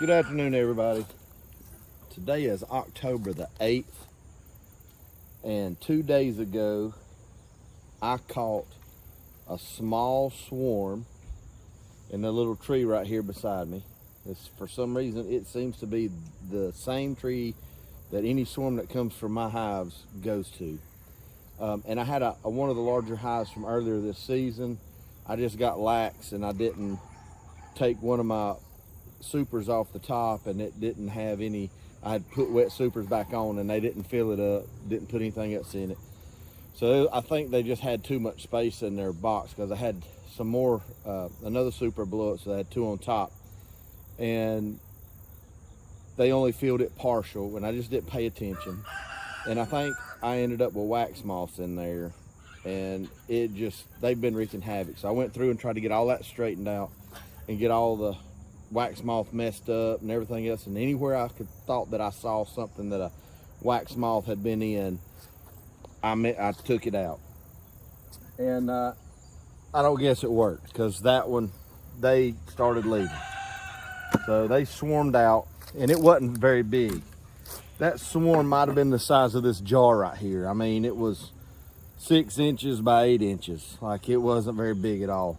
Good afternoon, everybody. Today is October the 8th, and 2 days ago, I caught a small swarm in the little tree right here beside me. For some reason, it seems to be the same tree that any swarm that comes from my hives goes to. And I had one of the larger hives from earlier this season. I just got lax and I didn't take one of my supers off the top, and it didn't have any. I had put wet supers back on and they didn't fill it up, didn't put anything else in it. So I think they just had too much space in their box, because I had some more, another super blew up, so I had two on top, and they only filled it partial, and I just didn't pay attention. And I think I ended up with wax moths in there, and they've been wreaking havoc. So I went through and tried to get all that straightened out and get all the wax moth messed up and everything else. And anywhere I thought that I saw something that a wax moth had been in, I took it out. And I don't guess it worked, because that one, they started leaving. So they swarmed out, and it wasn't very big. That swarm might have been the size of this jar right here. I mean, it was 6 inches by 8 inches. Like, it wasn't very big at all.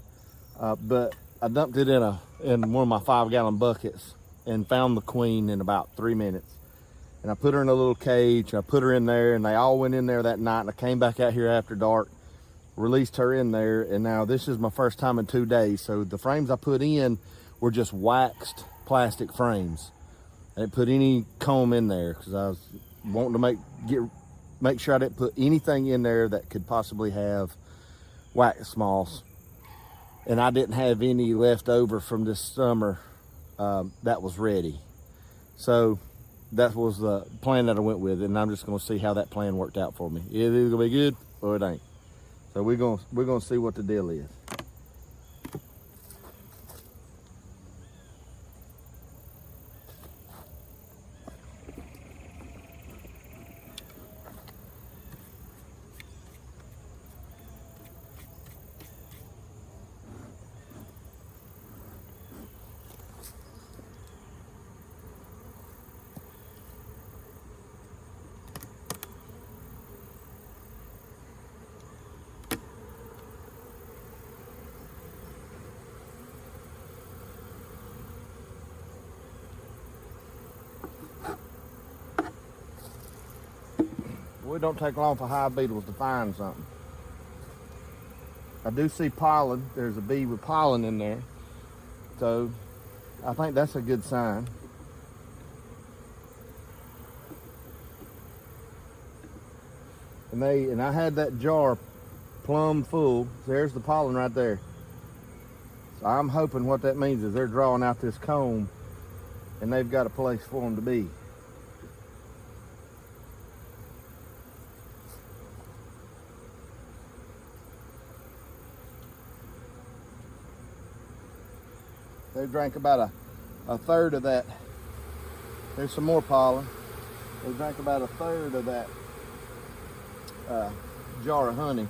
But I dumped it in one of my 5-gallon buckets and found the queen in about 3 minutes. And I put her in a little cage. I put her in there, and they all went in there that night. And I came back out here after dark, released her in there. And now this is my first time in 2 days. So the frames I put in were just waxed plastic frames. I didn't put any comb in there, because I was wanting to make sure I didn't put anything in there that could possibly have wax moths. And I didn't have any left over from this summer that was ready. So that was the plan that I went with, and I'm just gonna see how that plan worked out for me. It's either gonna be good or it ain't. So we're gonna see what the deal is. It don't take long for hive beetles to find something. I do see pollen. There's a bee with pollen in there. So I think that's a good sign. And I had that jar plumb full. There's the pollen right there. So I'm hoping what that means is they're drawing out this comb, and they've got a place for them to be. They drank about a third of that. There's some more pollen. They drank about a third of that jar of honey.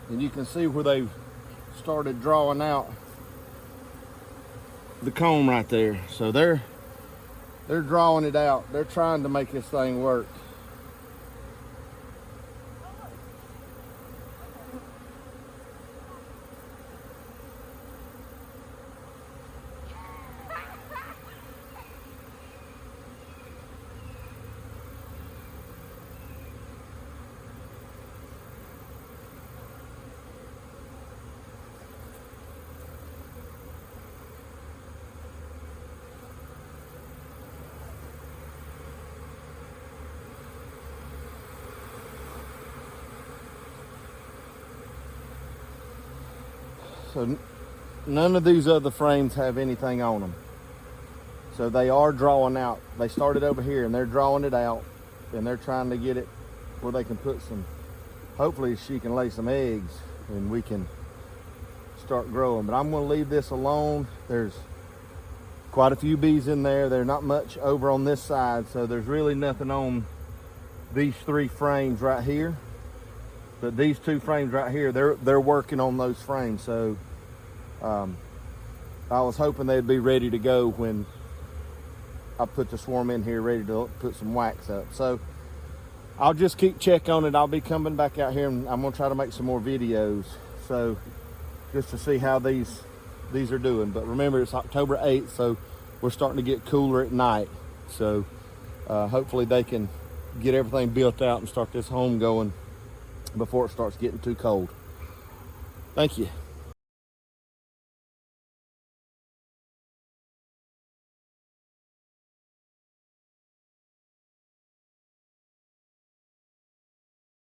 And you can see where they've started drawing out the comb right there. So they're drawing it out. They're trying to make this thing work. So none of these other frames have anything on them. So they are drawing out. They started over here and they're drawing it out, and they're trying to get it where they can put some, hopefully she can lay some eggs and we can start growing. But I'm gonna leave this alone. There's quite a few bees in there. There's not much over on this side, so there's really nothing on these 3 frames right here. But these 2 frames right here, they're working on those frames. So I was hoping they'd be ready to go when I put the swarm in here, ready to put some wax up. So I'll just keep check on it. I'll be coming back out here, and I'm gonna try to make some more videos. So just to see how these are doing. But remember, it's October 8th, so we're starting to get cooler at night. So hopefully they can get everything built out and start this home going before it starts getting too cold. Thank you.